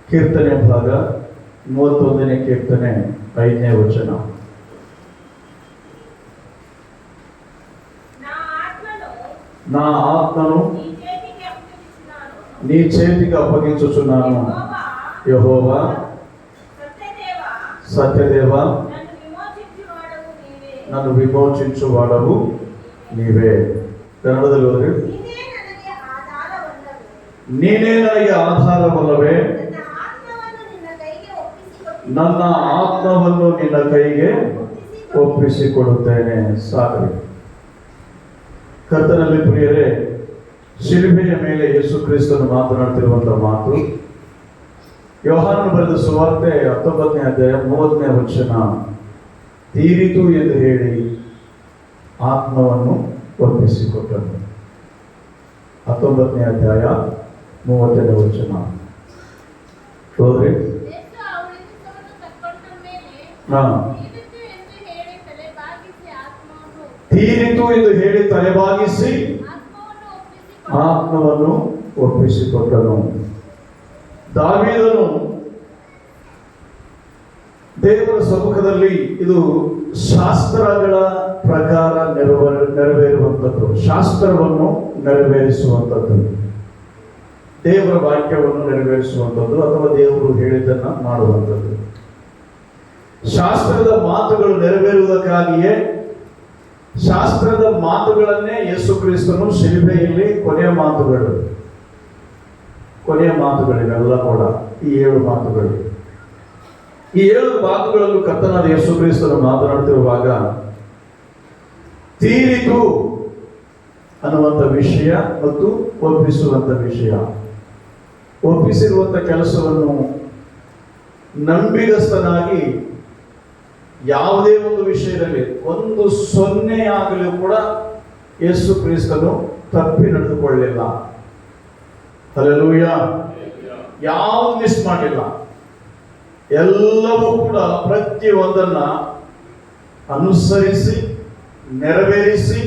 ಕೀರ್ತನೆ ಭಾಗ 31ನೇ ಕೀರ್ತನೆ 5ನೇ ವಚನ. నా ఆత్మను నీ చేతికి అప్పగించుచున్నాను. యెహోవా సత్యదేవా, నన్ను విమోచించువాడవు నీవే. ಕನ್ನಡದಲ್ಲಿ ನೀನೇ ನನಗೆ ಆಧಾರವಲ್ಲವೇ, ನನ್ನ ಆತ್ಮವನ್ನು ನಿನ್ನ ಕೈಗೆ ಒಪ್ಪಿಸಿಕೊಡುತ್ತೇನೆ. ಸಾಕು. ಕರ್ತನಲ್ಲಿ ಪ್ರಿಯರೇ, ಶಿಲುಬೆಯ ಮೇಲೆ ಯೇಸು ಕ್ರಿಸ್ತನು ಮಾತನಾಡ್ತಿರುವಂತಹ ಮಾತು ಯೋಹಾನನು ಬರೆದ ಸುವಾರ್ತೆ 19ನೇ ಅಧ್ಯಾಯ 30ನೇ ವಚನ. ತೀರಿತು ಎಂದು ಹೇಳಿ ಆತ್ಮವನ್ನು ಒಪ್ಪಿಸಿಕೊಟ್ಟನು. 19ನೇ ಅಧ್ಯಾಯ 30ನೇ ವಚನ ನೋಡ್ರಿ. ತೀರಿತು ಎಂದು ಹೇಳಿ ತಲೆಬಾಗಿಸಿ ಆತ್ಮವನ್ನು ಒಪ್ಪಿಸಿಕೊಟ್ಟನು. ದಾವೀದನು ದೇವರ ಸಮ್ಮುಖದಲ್ಲಿ ಇದು ಶಾಸ್ತ್ರಗಳ ಪ್ರಕಾರ ನೆರವೇರುವಂಥದ್ದು, ಶಾಸ್ತ್ರವನ್ನು ನೆರವೇರಿಸುವಂಥದ್ದು, ದೇವರ ವಾಕ್ಯವನ್ನು ನೆರವೇರಿಸುವಂಥದ್ದು ಅಥವಾ ದೇವರು ಹೇಳಿದ್ದನ್ನು ಮಾಡುವಂಥದ್ದು. ಶಾಸ್ತ್ರದ ಮಾತುಗಳು ನೆರವೇರುವುದಕ್ಕಾಗಿಯೇ ಶಾಸ್ತ್ರದ ಮಾತುಗಳನ್ನೇ ಯೇಸು ಕ್ರಿಸ್ತನು ಶಿಲುಬೆಯಲ್ಲಿ ಕೊನೆಯ ಮಾತುಗಳಿವೆಲ್ಲ ಕೂಡ ಈ 7 ಮಾತುಗಳು. ಈ 7 ಮಾತುಗಳಲ್ಲೂ ಕರ್ತನಾದ ಯೇಸು ಕ್ರಿಸ್ತನು ಮಾತನಾಡುತ್ತಿರುವಾಗ ತೀರಿತು ಅನ್ನುವಂಥ ವಿಷಯ ಮತ್ತು ಒಪ್ಪಿಸುವಂಥ ವಿಷಯ, ಒಪ್ಪಿಸಿರುವಂಥ ಕೆಲಸವನ್ನು ನಂಬಿಗಸ್ತನಾಗಿ ಯಾವುದೇ ಒಂದು ವಿಷಯದಲ್ಲಿ ಒಂದು 0 ಆಗಲೂ ಕೂಡ ಯೇಸು ಕ್ರಿಸ್ತನು ತಪ್ಪಿ ನಡೆದುಕೊಳ್ಳಲಿಲ್ಲ. ಹಲ್ಲೆಲೂಯಾ. ಯಾವುದು ಮಿಸ್ ಮಾಡಿಲ್ಲ. ಎಲ್ಲವೂ ಕೂಡ ಪ್ರತಿಯೊಂದನ್ನ ಅನುಸರಿಸಿ ನೆರವೇರಿಸಿ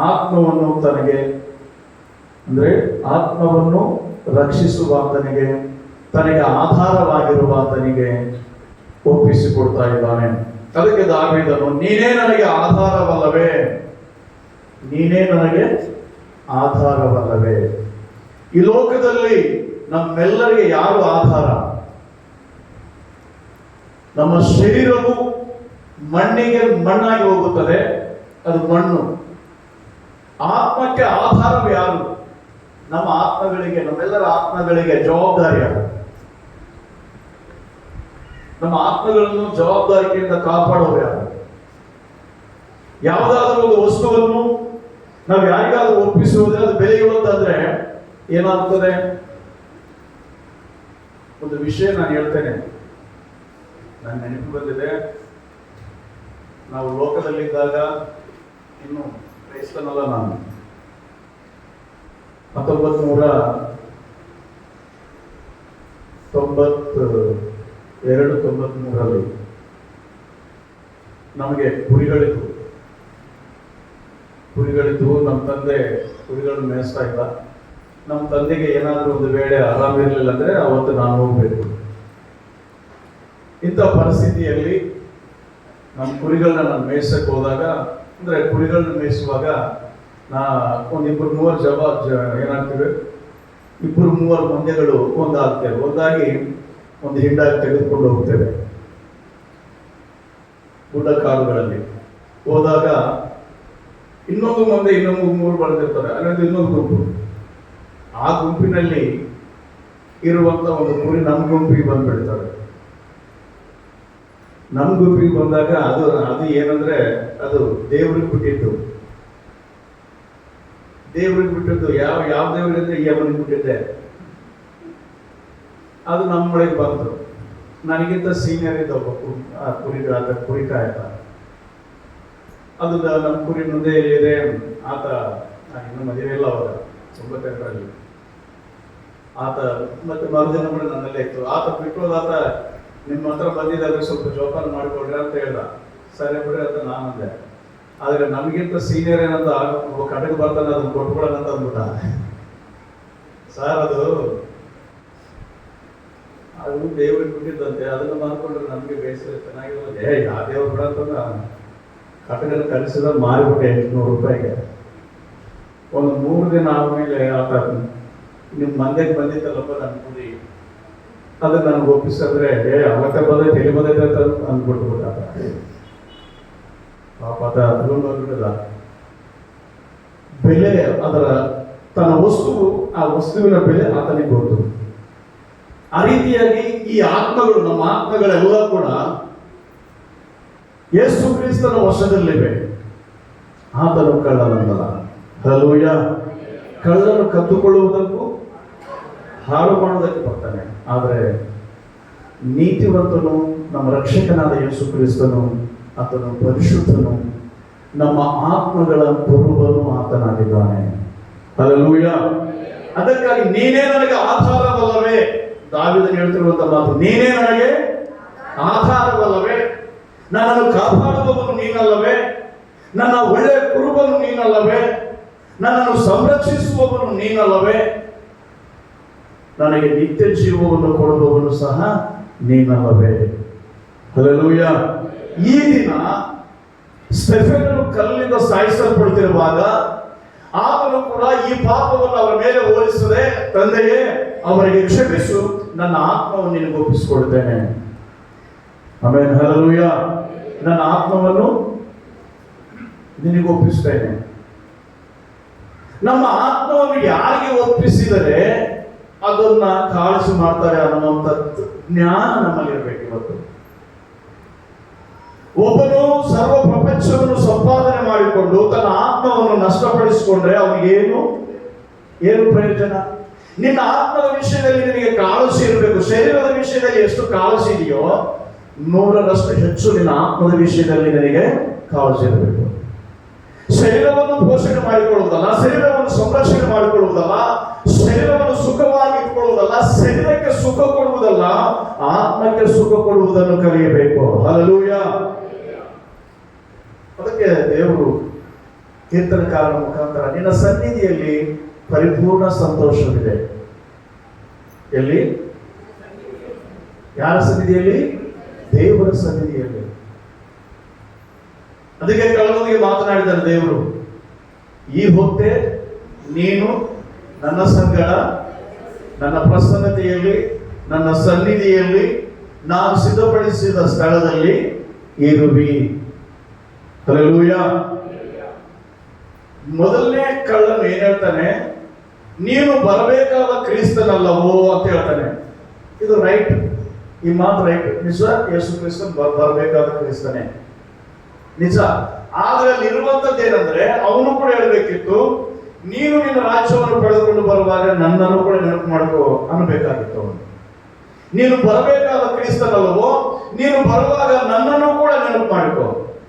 ಆತ್ಮವನ್ನು ತನಗೆ ಅಂದ್ರೆ ಆತ್ಮವನ್ನು ರಕ್ಷಿಸುವ ತನಗೆ ಆಧಾರವಾಗಿರುವ ತನಗೆ ಒಪ್ಪಿಸಿಕೊಡ್ತಾ ಇದ್ದಾನೆ. ಅದಕ್ಕೆ ದಾವೀದನು ನೀನೇ ನನಗೆ ಆಧಾರವಲ್ಲವೇ, ನೀನೇ ನನಗೆ ಆಧಾರವಲ್ಲವೇ. ಈ ಲೋಕದಲ್ಲಿ ನಮ್ಮೆಲ್ಲರಿಗೆ ಯಾರು ಆಧಾರ? ನಮ್ಮ ಶರೀರವು ಮಣ್ಣಾಗಿ ಹೋಗುತ್ತದೆ, ಅದು ಮಣ್ಣು. ಆತ್ಮಕ್ಕೆ ಆಧಾರವು ಯಾರು? ನಮ್ಮ ಆತ್ಮಗಳಿಗೆ, ನಮ್ಮೆಲ್ಲರ ಆತ್ಮಗಳಿಗೆ ಜವಾಬ್ದಾರಿ ಯಾರು? ನಮ್ಮ ಆತ್ಮಗಳನ್ನು ಜವಾಬ್ದಾರಿಯಿಂದ ಕಾಪಾಡೋರು ಯಾರು? ಯಾವುದಾದ್ರೂ ಒಂದು ವಸ್ತುವನ್ನು ನಾವು ಯಾರಿಗಾದ್ರೂ ಒಪ್ಪಿಸುವುದೇ ಅದು ಬೆಲೆಯುವಂತಂದ್ರೆ ಏನಾಗ್ತದೆ? ಒಂದು ವಿಷಯ ನಾನು ಹೇಳ್ತೇನೆ, ನನ್ನ ನೆನಪು ಬಂದಿದೆ. ನಾವು ಲೋಕದಲ್ಲಿದ್ದಾಗ, ಇನ್ನು ಕ್ರೈಸ್ತನಲ್ಲ ನಾನು, 1992-93ರಲ್ಲಿ ನಮಗೆ ಕುರಿಗಳಿತ್ತು. ನಮ್ಮ ತಂದೆ ಕುರಿಗಳನ್ನು ಮೇಯಿಸ್ತಾ ಇದ್ದ. ನಮ್ಮ ತಂದೆಗೆ ಏನಾದರೂ ಒಂದು ವೇಳೆ ಆರಾಮಿರಲಿಲ್ಲ ಅಂದ್ರೆ ಅವತ್ತು ನಾನು ಹೋಗ್ಬೇಕು. ಇಂಥ ಪರಿಸ್ಥಿತಿಯಲ್ಲಿ ನಮ್ಮ ಕುರಿಗಳನ್ನ ನಾನು ಮೇಯಿಸಕ್ಕೆ ಹೋದಾಗ, ಅಂದ್ರೆ ಕುರಿಗಳನ್ನ ಮೇಯಿಸುವಾಗ ಒಂದು 2-3 ಏನಾಗ್ತೇವೆ, 2-3 ಮಂದೆಗಳು ಒಂದಾಗ್ತೇವೆ. ಒಂದಾಗಿ ಒಂದು ಹಿಂಡಾಗಿ ತೆಗೆದುಕೊಂಡು ಹೋಗ್ತೇವೆ. ಗುಡ್ಡ ಕಾಡುಗಳಲ್ಲಿ ಹೋದಾಗ ಇನ್ನೊಂದು ಮಂದೆ, ಇನ್ನೊಂದು 3 ಬಂದಿರ್ತಾರೆ, ಅಲ್ಲೊಂದು ಇನ್ನೊಂದು ಗುಂಪು. ಆ ಗುಂಪಿನಲ್ಲಿ ಇರುವಂತ ಒಂದು ಕುರಿ ನಮ್ಮ ಗುಂಪಿಗೆ ಬಂದ್ಬಿಡ್ತಾರೆ. ನಮ್ಮ ಗುಂಪಿಗೆ ಬಂದಾಗ ಅದು ಏನಂದ್ರೆ ಅದು ದೇವ್ರಿಗೆ ಬಿಟ್ಟಿದ್ದು. ಯಾವ ದೇವರಿಂದ ಈ ಅಮ್ಮನಿಗೆ ಬಿಟ್ಟಿದ್ದೆ, ಅದು ನಮ್ಮೊಳಗೆ ಬಂತು. ನನಗಿಂತ ಸೀನಿಯರ್ ಇದ್ದ ಒಬ್ಬ ಕುರಿ ಕಾಯ್ತ. ಅದು ನಮ್ಮ ಕುರಿ ಮುಂದೆ ಇದೆ. ಆತ ಇನ್ನು ಮದುವೆ ಇಲ್ಲ, ಅವಾಗ 92ರಲ್ಲಿ. ಆತ ಮತ್ತೆ ಮರುದಿನ ಕೂಡ ನನ್ನಲ್ಲೇ ಇತ್ತು. ಆತ ಬಿಟ್ಟೋದಾತ ನಿಮ್ಮ ಹತ್ರ ಬಂದಿದ್ದಾಗ ಸ್ವಲ್ಪ ಜೋಪಾನ ಮಾಡಿಕೊಡ್ರಿ ಅಂತ ಹೇಳ್ದ. ಸರಿ ಬಿಡ್ರಿ ಅಂತ ನಾನಂದೆ. ಆದ್ರೆ ನಮಗಿಂತ ಸೀನಿಯರ್ ಏನಂತ ಕಡೆಗೆ ಬರ್ತಾನೆ, ಅದನ್ನ ಕೊಟ್ಬಿಡೋಣ ಅಂತ ಅಂದ್ಬಿಟ್ಟ. ಸರ್ ಅದು ಅದು ದೇವ್ರಿಗೆ ಕೊಟ್ಟಿದ್ದಂತೆ, ಅದನ್ನು ಮಾಡ್ಕೊಂಡ್ರೆ ನಮಗೆ ಬೇಸರ ಚೆನ್ನಾಗಿರೋದು. ಯಾವ ದೇವ್ರು ಬಿಡಂತಂದ ಕಟಗನ ಕಲಿಸಿದ ಮಾರಿಬಿಟ್ಟೆ 800 ರೂಪಾಯಿಗೆ. ಒಂದು 3 ದಿನ ಆದ್ಮೇಲೆ ಆತ ನಿಮ್ಮ ಮಂದಿಗೆ ಬಂದಿತ್ತಲ್ಲಪ್ಪ ನನ್ನ ಕುರಿ, ಅದನ್ನ ನನಗೆ ಒಪ್ಪಿಸಂದ್ರೆ ಅವತ್ತ ಬಂದೈತೆ ಎಲ್ಲಿ ಬಂದೈತೆ ಅಂತ ಅಂದ್ಬಿಟ್ಬಿಟ್ಟ. ಪಾಪ ಅದ ಬೆಲೆ, ಅದರ ತನ್ನ ವಸ್ತುವು, ಆ ವಸ್ತುವಿನ ಬೆಲೆ ಆತನಿಗೆ ಗೊತ್ತು. ಆ ರೀತಿಯಾಗಿ ಈ ಆತ್ಮಗಳು, ನಮ್ಮ ಆತ್ಮಗಳೆಲ್ಲ ಕೂಡ ಯೇಸು ಕ್ರಿಸ್ತನ ವಶದಲ್ಲಿವೆ. ಆತನು ಕಳ್ಳನಲ್ಲ. ಹಲ್ಲೆಲೂಯಾ. ಕಳ್ಳನು ಕದ್ದುಕೊಳ್ಳುವುದಕ್ಕೂ ಹಾಳು ಮಾಡುವುದಕ್ಕೆ ಬರ್ತಾನೆ, ಆದರೆ ನೀತಿವಂತನು ನಮ್ಮ ರಕ್ಷಕನಾದ ಯೇಸು ಕ್ರಿಸ್ತನು, ಆತನು ಪರಿಶುದ್ಧನು, ನಮ್ಮ ಆತ್ಮಗಳ ಕುರುಬನು ಆತನಾಗಿದ್ದಾನೆ. ಹಲ್ಲೆಲೂಯಾ. ಅದಕ್ಕಾಗಿ ನೀನೇ ನನಗೆ ಆಧಾರವಲ್ಲವೇ, ದಾವೀದನು ಹೇಳ್ತಿರುವಂತ ಮಾತು, ನೀನೇ ನನಗೆ ಆಧಾರವಲ್ಲವೇ, ನನ್ನನ್ನು ಕಾಪಾಡುವವನು ನೀನಲ್ಲವೇ, ನನ್ನ ಒಳ್ಳೆಯ ಕುರುಬನು ನೀನಲ್ಲವೇ, ನನ್ನನ್ನು ಸಂರಕ್ಷಿಸುವವನು ನೀನಲ್ಲವೇ, ನನಗೆ ನಿತ್ಯ ಜೀವವನ್ನು ಕೊಡುವವನು ಸಹ ನೀನಲ್ಲವೇ. ಹಲ್ಲೆಲೂಯಾ. ಈ ದಿನ ಸ್ಟೆಫೆನನು ಕಲ್ಲಿನಿಂದ ಸಾಯಿಸಲ್ಪಡುತ್ತಿರುವಾಗ ಆತನು ಕೂಡ ಈ ಪಾಪವನ್ನು ಅವರ ಮೇಲೆ ಹೋಲಿಸದೆ, ತಂದೆಯೇ ಅವರಿಗೆ ಕ್ಷಮಿಸು, ನನ್ನ ಆತ್ಮವನ್ನು ನಿನಗೆ ಒಪ್ಪಿಸಿಕೊಡ್ತೇನೆ. ಆಮೇಲೆ ಹಲ್ಲೆಲೂಯಾ, ನನ್ನ ಆತ್ಮವನ್ನು ನಿನಗೆ ಒಪ್ಪಿಸ್ತೇನೆ. ನಮ್ಮ ಆತ್ಮವನ್ನು ಯಾರಿಗೆ ಒಪ್ಪಿಸಿದರೆ ಅದನ್ನ ಕಾಳಜಿ ಮಾಡ್ತಾರೆ ಅನ್ನುವಂಥ ಜ್ಞಾನ ನಮ್ಮಲ್ಲಿ ಇರಬೇಕು. ಇವತ್ತು ಒಬ್ಬನು ಸರ್ವ ಪ್ರಪಂಚವನ್ನು ಸಂಪಾದನೆ ಮಾಡಿಕೊಂಡು ತನ್ನ ಆತ್ಮವನ್ನು ನಷ್ಟಪಡಿಸಿಕೊಂಡ್ರೆ ಅವನಿಗೇನು ಪ್ರಯೋಜನ? ನಿನ್ನ ಆತ್ಮದ ವಿಷಯದಲ್ಲಿ ನಿನಗೆ ಕಾಳಜಿ ಇರಬೇಕು. ಶರೀರದ ವಿಷಯದಲ್ಲಿ ಎಷ್ಟು ಕಾಳಜಿ ಇದೆಯೋ 100ರಷ್ಟು ಹೆಚ್ಚು ನಿನ್ನ ಆತ್ಮದ ವಿಷಯದಲ್ಲಿ ನಿನಗೆ ಕಾಳಜಿ ಇರಬೇಕು. ಶರೀರವನ್ನು ಪೋಷಣೆ ಮಾಡಿಕೊಳ್ಳುವುದಲ್ಲ, ಶರೀರವನ್ನು ಸಂರಕ್ಷಣೆ ಮಾಡಿಕೊಳ್ಳುವುದಲ್ಲ, ಶರೀರವನ್ನು ಸುಖವಾಗಿ ಇಟ್ಕೊಳ್ಳುವುದಲ್ಲ, ಶರೀರಕ್ಕೆ ಸುಖ ಕೊಡುವುದಲ್ಲ, ಆತ್ಮಕ್ಕೆ ಸುಖ ಕೊಡುವುದನ್ನು ಕಲಿಯಬೇಕು. ಹಲ್ಲೆಲೂಯಾ. ಅದಕ್ಕೆ ದೇವರು ಕೀರ್ತನಕಾರನ ಮುಖಾಂತರ ನಿನ್ನ ಸನ್ನಿಧಿಯಲ್ಲಿ ಪರಿಪೂರ್ಣ ಸಂತೋಷವಿದೆ. ಎಲ್ಲಿ? ಯಾರ ಸನ್ನಿಧಿಯಲ್ಲಿ? ದೇವರ ಸನ್ನಿಧಿಯಲ್ಲಿ. ಅದಕ್ಕೆ ಕಳ್ಳನಿಗೆ ಮಾತನಾಡಿದ ದೇವರು, ಈ ಹೊತ್ತೆ ನೀನು ನನ್ನ ಸಂಗಡ ನನ್ನ ಪ್ರಸನ್ನತೆಯಲ್ಲಿ, ನನ್ನ ಸನ್ನಿಧಿಯಲ್ಲಿ, ನಾನು ಸಿದ್ಧಪಡಿಸಿದ ಸ್ಥಳದಲ್ಲಿ ಇರುವಿ. ಹಲ್ಲೆಲೂಯಾ. ಮೊದಲನೇ ಕಳ್ಳನು ಏನ್ ಹೇಳ್ತಾನೆ? ನೀನು ಬರಬೇಕಾದ ಕ್ರಿಸ್ತನಲ್ಲವೋ ಅಂತ ಹೇಳ್ತಾನೆ. ಇದು ರೈಟ್, ಈ ಮಾತು ರೈಟ್, ನಿಜ. ಯೇಸು ಕ್ರಿಸ್ತನ್ ಬರಬೇಕಾದ ಕ್ರಿಸ್ತನೇ, ನಿಜ. ಆದ್ರೆ ಅಲ್ಲಿ ಇರುವಂತದ್ದು ಏನಂದ್ರೆ, ಅವನು ಕೂಡ ಹೇಳ್ಬೇಕಿತ್ತು, ನೀನು ನಿನ್ನ ರಾಜ್ಯವನ್ನು ಪಡೆದುಕೊಂಡು ಬರುವಾಗ ನನ್ನನ್ನು ಕೂಡ ನೆನಪು ಮಾಡ್ಕೋ ಅನ್ನಬೇಕಾಗಿತ್ತು ಅವನು. ನೀನು ಬರಬೇಕಾದ ಕ್ರಿಸ್ತನಲ್ಲವೋ, ನೀನು ಬರುವಾಗ ನನ್ನನ್ನು ಕೂಡ ನೆನಪು ಮಾಡ್ಕೋ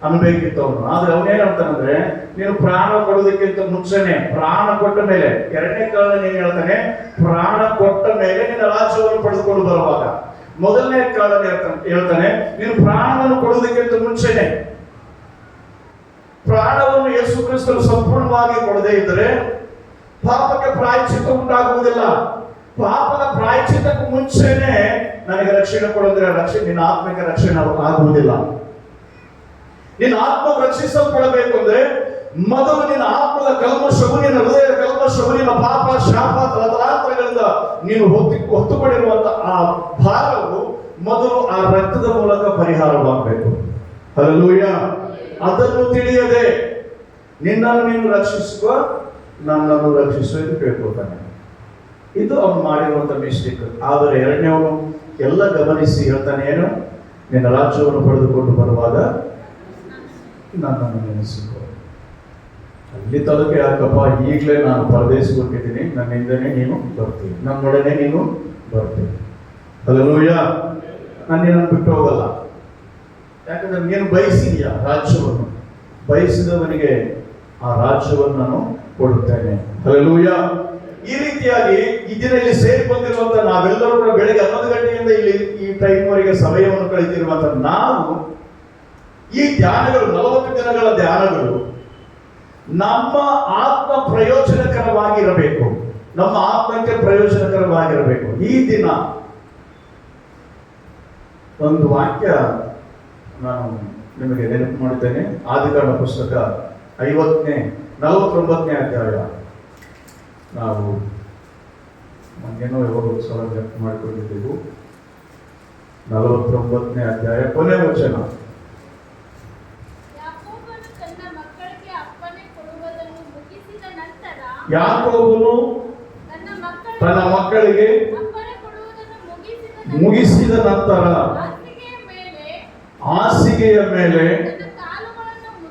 ಅನ್ಬೇಕಿತ್ತು ಅವನು. ಆದ್ರೆ ಅವನೇನಂತಾನಂದ್ರೆ, ನೀನು ಪ್ರಾಣ ಕೊಡೋದಕ್ಕಿಂತ ಮುಂಚೆನೆ, ಪ್ರಾಣ ಕೊಟ್ಟ ಮೇಲೆ, ಎರಡನೇ ಕಾರಣ ಏನ್ ಹೇಳ್ತಾನೆ? ಪ್ರಾಣ ಕೊಟ್ಟ ಮೇಲೆ ನಿನ್ನ ರಾಜ್ಯವನ್ನು ಪಡೆದುಕೊಂಡು ಬರುವಾಗ. ಮೊದಲನೇ ಕಾರಣ ಹೇಳ್ತಾನೆ, ನೀನು ಪ್ರಾಣವನ್ನು ಕೊಡುವುದಕ್ಕಿಂತ ಮುಂಚೆನೆ. ಪ್ರಾಣವನ್ನು ಯೇಸು ಕ್ರಿಸ್ತನು ಸಂಪೂರ್ಣವಾಗಿ ಕೊಡದೇ ಇದ್ದರೆ ಪಾಪಕ್ಕೆ ಪ್ರಾಯಶ್ಚಿತ್ತ ಉಂಟಾಗುವುದಿಲ್ಲ. ಪಾಪದ ಪ್ರಾಯಶ್ಚಿತ್ತಕ್ಕೂ ಮುಂಚೆನೆ ನನಗೆ ರಕ್ಷಣೆ ಕೊಡೋದ್ರೆ ನಿನ್ನ ಆತ್ಮಕ್ಕೆ ರಕ್ಷಣೆ ಆಗುವುದಿಲ್ಲ. ನಿನ್ನ ಆತ್ಮ ರಕ್ಷಿಸಲ್ಪಡಬೇಕು ಅಂದ್ರೆ ಮೊದಲು ನಿನ್ನ ಆತ್ಮದ ಕಲ್ಮಶವು, ನಿನ್ನ ಹೃದಯದ ಕಲ್ಮಶವು, ನಿನ್ನ ಪಾಪ ಶಾಪ ತಲಾಂತರಗಳಿಂದ ನೀನು ಹೊತ್ತುಕೊಂಡಿರುವಂತ ಆ ಭಾರವು ಮೊದಲು ಆ ರಕ್ತದ ಮೂಲಕ ಪರಿಹಾರವಾಗಬೇಕು. ಹಲ್ಲೆಲೂಯಾ. ಅದನ್ನು ತಿಳಿಯದೆ ನಿನ್ನನ್ನು ನೀನು ರಕ್ಷಿಸುವ, ನನ್ನನ್ನು ರಕ್ಷಿಸುವ ಎಂದು ಕೇಳ್ಕೊತಾನೆ. ಇದು ಅವನು ಮಾಡಿರುವಂತ ಮಿಸ್ಟೇಕ್. ಆದರೆ ಎರಡನೇವನು ಎಲ್ಲ ಗಮನಿಸಿ ಹೇಳ್ತಾನೆ, ಏನು? ನಿನ್ನ ರಾಜ್ಯವನ್ನು ಪಡೆದುಕೊಂಡು ಬರುವಾಗ ನನ್ನನ್ನು ನೆನೆಸಿಕೊ. ಅಲ್ಲಿ ತನಕ ಯಾಕಪ್ಪ, ಈಗಲೇ ನಾನು ಪರದೇಶ ಕೊಟ್ಟಿದ್ದೀನಿ, ನನ್ನಿಂದನೇ ನೀನು ಬರ್ತೀನಿ, ನನ್ನೊಡನೆ ನೀನು ಬರ್ತೀನಿ. ಹಲ್ಲೆಲೂಯಾ. ನಾನು ನಿನ್ನನ್ನು ಬಿಟ್ಟು ಹೋಗಲ್ಲ. ಯಾಕಂದ್ರೆ ನೀನು ಬಯಸಿದೀಯ ರಾಜ್ಯವನ್ನು, ಬಯಸಿದವನಿಗೆ ಆ ರಾಜ್ಯವನ್ನು ನಾನು ಕೊಡುತ್ತೇನೆ. ಹಲ್ಲೆಲೂಯಾ. ಈ ರೀತಿಯಾಗಿ ಇದರಲ್ಲಿ ಸೇರಿ ಬಂದಿರುವಂತ ನಾವೆಲ್ಲರೂ ಕೂಡ ಬೆಳಗ್ಗೆ 11 ಗಂಟೆಯಿಂದ ಇಲ್ಲಿ ಈ ಟೈಮ್ವರೆಗೆ ಸಮಯವನ್ನು ಕಳೆದಿರುವಂತ ನಾವು, ಈ ಧ್ಯಾನಗಳು 40 ದಿನಗಳ ಧ್ಯಾನಗಳು ನಮ್ಮ ಆತ್ಮ ಪ್ರಯೋಜನಕರವಾಗಿರಬೇಕು, ನಮ್ಮ ಆತ್ಮಕ್ಕೆ ಪ್ರಯೋಜನಕರವಾಗಿರಬೇಕು. ಈ ದಿನ ಒಂದು ವಾಕ್ಯ ನಾನು ನಿಮಗೆ ನೆನಪು ಮಾಡುತ್ತೇನೆ. ಆದಿಕಾಂಡ ಪುಸ್ತಕ 49ನೇ ಅಧ್ಯಾಯ. ನಾವು ನಮಗೇನೋ ಯಾವಾಗ ಸಲ ನೆನಪು ಮಾಡಿಕೊಂಡಿದ್ದೆವು. 49ನೇ ಅಧ್ಯಾಯ ಕೊನೆ ವಚನ. ಯಾಕೋಬನು ತನ್ನ ಮಕ್ಕಳಿಗೆ ಮುಗಿಸಿದ ನಂತರ ಹಾಸಿಗೆಯ ಮೇಲೆ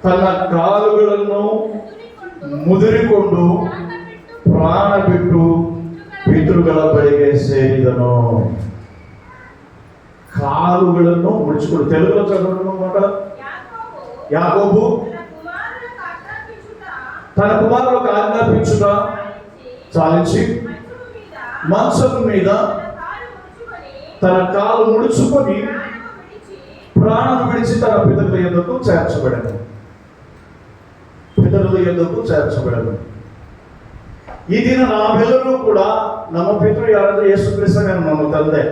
ತನ್ನ ಕಾಲುಗಳನ್ನು ಮುದುರಿಕೊಂಡು ಪ್ರಾಣ ಬಿಟ್ಟು ಪಿತೃಗಳ ಬಳಿಗೆ ಸೇರಿದನು. ಕಾಲುಗಳನ್ನು ಮುಡಿಸಿಕೊಂಡು, ತೆಲುಗು మాట యాకోబు తన కుమారులకు ఆజ్ఞాపించుట చాలించి మంచము మీద తన కాలు ముడుచుకొని ప్రాణం విడిచి తన పితరుల యొద్దకు చేర్చబడను. పితరుల యొద్దకు చేర్చబడను. ಈ ದಿನ ನಾವೆಲ್ಲರೂ ಕೂಡ ನಮ್ಮ ಪಿತೃ ಯಾರಾದ್ರೂ ಯೇಸು ಕ್ರಿಸ್ತನೇ ನಮ್ಮ ತಂದೆ,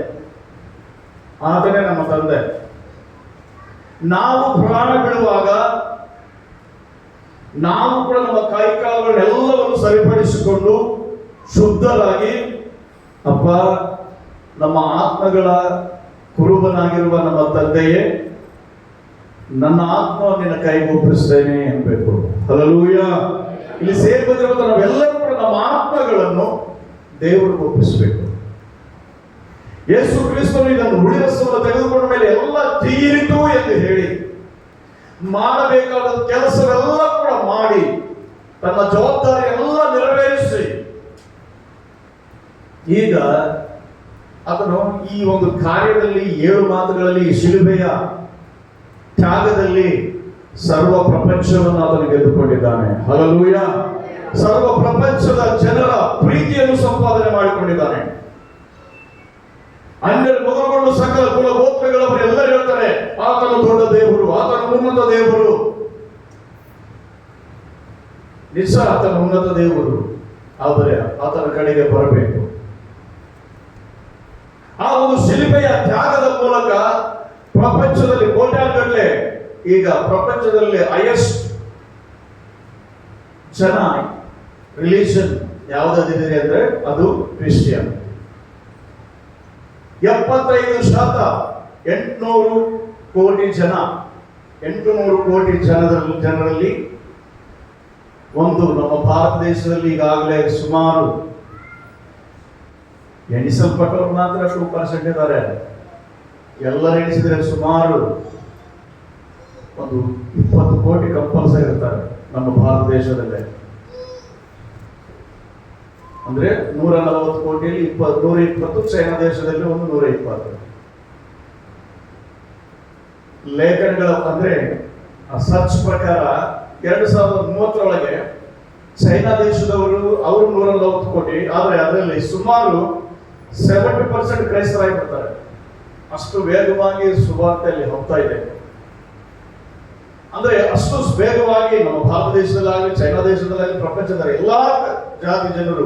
ಆತನೇ ನಮ್ಮ ತಂದೆ. ನಾವು ಪ್ರಾಣ ಬಿಡುವಾಗ ನಾವು ಕೂಡ ನಮ್ಮ ಕೈಕಾಲುಗಳನ್ನೆಲ್ಲವನ್ನು ಸರಿಪಡಿಸಿಕೊಂಡು ಶುದ್ಧರಾಗಿ, ಅಪ್ಪ ನಮ್ಮ ಆತ್ಮಗಳ ಕುರುಬನಾಗಿರುವ ನಮ್ಮ ತಂದೆಯೇ, ನನ್ನ ಆತ್ಮ ನಿನ್ನ ಕೈಗೆ ಒಪ್ಪಿಸ್ತೇನೆ ಎನ್ಬೇಕು. ಹಲ್ಲೆಲೂಯಾ. ಇಲ್ಲಿ ಸೇರಿ ಬಂದಿರುವ ನಾವೆಲ್ಲರೂ ಕೂಡ ನಮ್ಮ ಆತ್ಮಗಳನ್ನು ದೇವರಿಗೆ ಒಪ್ಪಿಸಬೇಕು. ಯೇಸು ಕ್ರಿಸ್ತನು ಇದನ್ನು ಉಳಿಸಲು ತೆಗೆದುಕೊಂಡ ಮೇಲೆ ಎಲ್ಲ ತೀರಿತು ಎಂದು ಹೇಳಿ ಮಾಡಬೇಕಾದ ಕೆಲಸವೆಲ್ಲ ಕೂಡ ಮಾಡಿ ತನ್ನ ಜವಾಬ್ದಾರಿ ಎಲ್ಲ ನೆರವೇರಿಸಿ, ಈಗ ಆತನು ಈ ಒಂದು ಕಾರ್ಯದಲ್ಲಿ 7 ಮಾತುಗಳಲ್ಲಿ ಶಿಲುಬೆಯ ತ್ಯಾಗದಲ್ಲಿ ಸರ್ವ ಪ್ರಪಂಚವನ್ನು ಆತನು ಗೆದ್ದುಕೊಂಡಿದ್ದಾನೆ. ಹಲ್ಲೆಲೂಯಾ. ಸರ್ವ ಪ್ರಪಂಚದ ಜನರ ಪ್ರೀತಿಯನ್ನು ಸಂಪಾದನೆ ಮಾಡಿಕೊಂಡಿದ್ದಾನೆ. ಅನ್ಯರು ಮೊದಲುಗೊಂಡು ಸಕಲ ಕುಲ ಗೋತ್ರಗಳವರು ಎಲ್ಲರೂ ಹೇಳ್ತಾರೆ, ಆತನು ದೊಡ್ಡ ದೇವರು, ಆತನು ಉನ್ನತ ದೇವರು. ನಿಜ, ಆತನು ಉನ್ನತ ದೇವರು. ಆದರೆ ಆತನ ಕಡೆಗೆ ಬರಬೇಕು. ಆ ಒಂದು ಶಿಲುಬೆಯ ತ್ಯಾಗದ ಮೂಲಕ ಪ್ರಪಂಚದಲ್ಲಿ ಕೋಟ್ಯಾಂಗಟ್ಟಲೆ, ಈಗ ಪ್ರಪಂಚದಲ್ಲಿ ಹೈಯೆಸ್ಟ್ ಜನ ರಿಲಿಜನ್ ಯಾವುದಿದೆ ಅಂದ್ರೆ ಅದು ಕ್ರಿಶ್ಚಿಯನ್. 75% 800 ಕೋಟಿ ಜನ, 800 ಕೋಟಿ ಜನರಲ್ಲಿ ಒಂದು ನಮ್ಮ ಭಾರತ ದೇಶದಲ್ಲಿ ಈಗಾಗಲೇ ಸುಮಾರು ಎಣಿಸಲ್ಪಟ್ಟವರು ಮಾತ್ರ 2% ಇದ್ದಾರೆ. ಎಲ್ಲರೂ ಎಣಿಸಿದರೆ ಸುಮಾರು ಒಂದು 20 ಕೋಟಿ ಕಂಪಲ್ಸರಿ ಇರ್ತಾರೆ ನಮ್ಮ ಭಾರತ ದೇಶದಲ್ಲೇ. ಅಂದ್ರೆ 140 ಕೋಟಿಯಲ್ಲಿ 120, ಚೈನಾ ದೇಶದಲ್ಲಿ ಒಂದು 120. ಲೇಖನಗಳ ಅಂದ್ರೆ ಸರ್ಚ್ ಪ್ರಕಾರ 2030 ಚೈನಾ ದೇಶದವರು ಅವರು 140 ಕೋಟಿ, ಆದರೆ ಅದರಲ್ಲಿ ಸುಮಾರು 70% ಕ್ರೈಸ್ತರಾಗಿರ್ತಾರೆ. ಅಷ್ಟು ವೇಗವಾಗಿ ಸುವಾರ್ತೆಯಲ್ಲಿ ಹೋಗ್ತಾ ಇದೆ. ಅಂದ್ರೆ ಅಷ್ಟು ವೇಗವಾಗಿ ನಮ್ಮ ಭಾರತ ದೇಶದಲ್ಲಾಗಲಿ, ಚೈನಾ ದೇಶದಲ್ಲಾಗಲಿ, ಪ್ರಪಂಚದ ಎಲ್ಲಾ ಜಾತಿ ಜನರು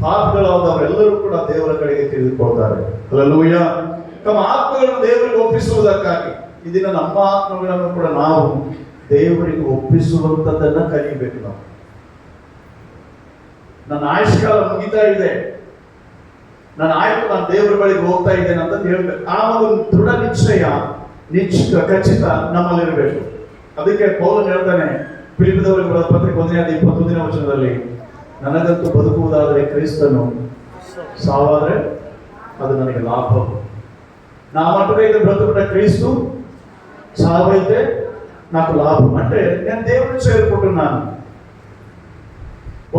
ಪಾಪಗಳಾದವರೆಲ್ಲರೂ ಕೂಡ ದೇವರ ಕಡೆಗೆ ತಿಳಿದುಕೊಳ್ತಾರೆ. ಹಲ್ಲೆಲೂಯಾ. ತಮ್ಮ ಆತ್ಮಗಳನ್ನು ದೇವರಿಗೆ ಒಪ್ಪಿಸುವುದಕ್ಕಾಗಿ ಈ ದಿನ ನಮ್ಮ ಆತ್ಮಗಳನ್ನು ಕೂಡ ನಾವು ದೇವರಿಗೆ ಒಪ್ಪಿಸುವಂತದ್ದನ್ನ ಕಲಿಬೇಕು. ನಾವು ನನ್ನ ಆಯುಷ್ಕಾಲ ಮುಗಿತಾ ಇದೆ, ನಾನು ದೇವರ ಬಳಿಗೆ ಹೋಗ್ತಾ ಇದ್ದೇನೆ ಅಂತ ಹೇಳ್ಬೇಕು. ಆ ಒಂದು ದೃಢ ನಿಶ್ಚಯ ಖಚಿತ ನಮ್ಮಲ್ಲಿರಬೇಕು. ಅದಕ್ಕೆ ಪೌಲನು ಹೇಳ್ತಾನೆ ಫಿಲಿಪ್ಪದವರಿಗೆ ಬರೆದ ಪತ್ರಿಕೆ 1:21 ವಚನದಲ್ಲಿ, ನನಗಂತೂ ಬದುಕುವುದಾದರೆ ಕ್ರಿಸ್ತನು, ಸಾವಾದ್ರೆ ಅದು ನನಗೆ ಲಾಭ. నా మటుకైతే బ్రతుకుట క్రీస్తు, సావైతే నాకు లాభం. అంటే నేను దేవుని చేరుకుంటున్నాను.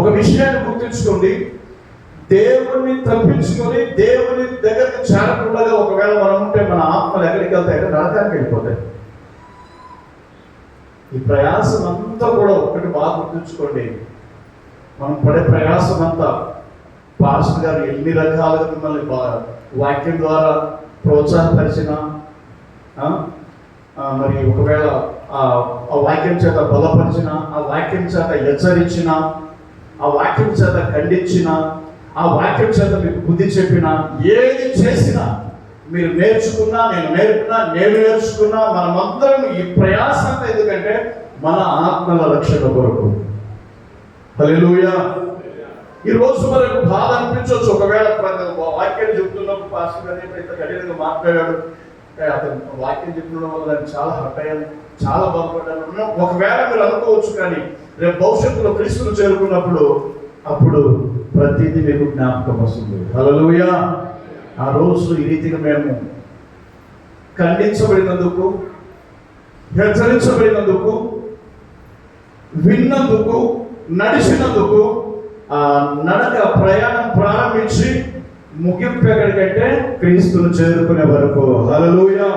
ఒక విషయాన్ని గుర్తుంచుకోండి, దేవుణ్ణి తప్పించుకొని దేవుని దగ్గరికి చేరకుండా ఒకవేళ మనం ఉంటే మన ఆత్మలు ఎక్కడికి వెళ్తాయి? నరకానికి వెళ్ళిపోతాయి. ఈ ప్రయాసం అంతా కూడా ఒకటి బాగా గుర్తుంచుకోండి, మనం పడే ప్రయాసం అంతా పాస్టర్ గారు ఎన్ని రకాలుగా మిమ్మల్ని వాక్యం ద్వారా ప్రోత్సాహపరిచిన, మరి ఒకవేళ ఆ వాక్యం చేత బలపరిచిన, ఆ వాక్యం చేత హెచ్చరించిన, ఆ వాక్యం చేత ఖండించిన, ఆ వాక్యం చేత మీకు బుద్ధి చెప్పిన, ఏది చేసినా మీరు నేర్చుకున్నా, నేను నేర్చుకున్నా, మనమందరం ఈ ప్రయాసం ఎందుకంటే మన ఆత్మల రక్షణ కొరకు. హల్లెలూయా. ఈ రోజు మనకు బాధ అనిపించవచ్చు. ఒకవేళ వాక్యం చెప్తున్నప్పుడు పాస్టర్ గారు ఇంత కఠినంగా మాట్లాడాడు, అతను వాక్యం చెప్పడం వల్ల నేను చాలా హర్ట్ అయ్యాను, చాలా బాధపడ్డాను, ఒకవేళ మీరు అనుకోవచ్చు. కానీ రేపు భవిష్యత్తులో క్రీస్తును చేరుకున్నప్పుడు అప్పుడు ప్రతిదీ మీకు జ్ఞాపకం వస్తుంది. హల్లెలూయా. ఆ రోజు ఈ రీతిగా మేము ఖండించబడినందుకు, హెచ్చరించబడినందుకు, విన్నందుకు, నడిచినందుకు, ఆ నడక ప్రయాణం ప్రారంభించి ముగింపు ఎక్కడికంటే క్రీస్తును చేరుకునే వరకు. హల్లెలూయా.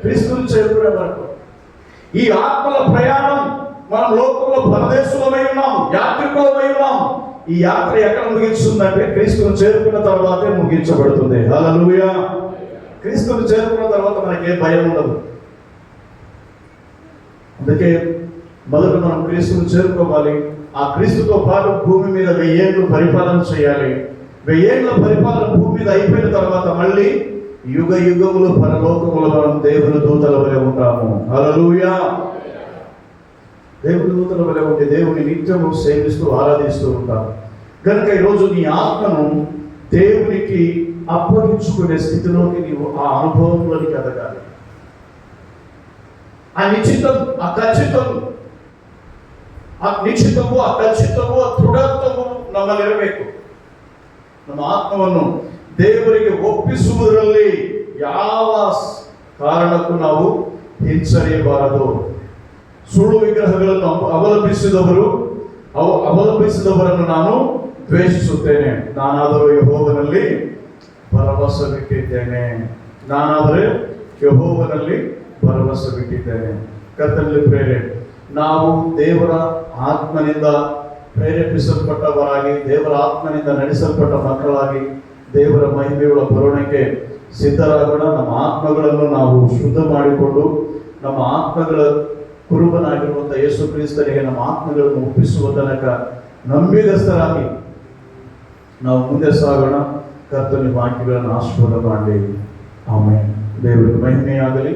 క్రీస్తును చేరుకునే వరకు ఈ ఆత్మల ప్రయాణం. మనం లోకంలో పరదేశులమై ఉన్నాం, యాత్రికులమై ఉన్నాం. ఈ యాత్ర ఎక్కడ ముగిస్తుందంటే క్రీస్తును చేరుకున్న తర్వాతే ముగించబడుతుంది. హల్లెలూయా. క్రీస్తును చేరుకున్న తర్వాత మనకి ఏ భయం ఉండదు. అందుకే మొదట మనం క్రీస్తును చేరుకోవాలి. ఆ క్రీస్తుతో పాటు భూమి మీద 1000 ఏళ్ళు పరిపాలన చేయాలి. 1000 ఏళ్ళ పరిపాలన భూమి మీద అయిపోయిన తర్వాత మళ్ళీ యుగ యుగములు పరలోకములు మనం దేవుని దూతల వలె ఉంటాము. హల్లెలూయా. దేవుని దూతల వలె ఉంటే దేవుని నిత్యము సేవిస్తూ ఆరాధిస్తూ ఉంటాము. కనుక ఈరోజు నీ ఆత్మను దేవునికి అప్పగించుకునే స్థితిలోకి నీవు ఆ అనుభవంలోనికి ఎదగాలి. ఆ నిశ్చితం, ఆ ఖచ్చితం, ఆ నిశ్చితము, ఆ ఖచ్చితము, ఆ ದೃಢತ್ವವು ನಮ್ಮಲ್ಲಿರಬೇಕು. ನಮ್ಮ ಆತ್ಮವನ್ನು ದೇವರಿಗೆ ಒಪ್ಪಿಸುವುದರಲ್ಲಿ ಯಾವ ಕಾರಣಕ್ಕೂ ನಾವು ಹಿಂಸರಿಯಬಾರದು. ಸುಳ್ಳು ವಿಗ್ರಹಗಳನ್ನು ಅವಲಂಬಿಸಿದವರನ್ನು ನಾನು ದ್ವೇಷಿಸುತ್ತೇನೆ. ನಾನಾದರೂ ಯೆಹೋವನಲ್ಲಿ ಭರವಸೆ ಬಿಟ್ಟಿದ್ದೇನೆ. ಕರ್ತನಲ್ಲಿ ಪ್ರೇರೆ ನಾವು ದೇವರ ಆತ್ಮನಿಂದ ಪ್ರೇರೇಪಿಸಲ್ಪಟ್ಟವರಾಗಿ, ದೇವರ ಆತ್ಮನಿಂದ ನಡೆಸಲ್ಪಟ್ಟ ಮಕ್ಕಳಾಗಿ ದೇವರ ಮಹಿಮೆಯುಳ್ಳ ಬರೋಣಕ್ಕೆ ಸಿದ್ಧರಾಗೋಣ. ನಮ್ಮ ಆತ್ಮಗಳನ್ನು ನಾವು ಶುದ್ಧ ಮಾಡಿಕೊಂಡು ನಮ್ಮ ಆತ್ಮಗಳ ಕುರುಬನಾಗಿರುವಂಥ ಯೇಸು ಕ್ರಿಸ್ತನಿಗೆ ನಮ್ಮ ಆತ್ಮಗಳನ್ನು ಒಪ್ಪಿಸುವ ತನಕ ನಂಬಿಗಸ್ತರಾಗಿ ನಾವು ಮುಂದೆ ಸಾಗೋಣ. ಕರ್ತನ ವಾಕ್ಯಗಳನ್ನು ಆಶೀರ್ವಾದ ಮಾಡಿ. ಆಮೆನ್. ದೇವರಿಗೆ ಮಹಿಮೆಯಾಗಲಿ,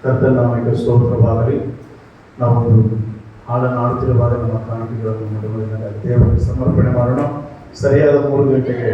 ಕರ್ತನ ನಾಮಕ್ಕೆ ಸ್ತೋತ್ರವಾಗಲಿ. ನಾವೊಂದು ಹಾಡನ್ನು ಆಡುತ್ತಿರುವಾಗ ನಮ್ಮ ಕಾಣಿಕೆಗಳನ್ನು ದೇವರಿಗೆ ಸಮರ್ಪಣೆ ಮಾಡೋಣ. ಸರಿಯಾದ 3 ಗಂಟೆಗೆ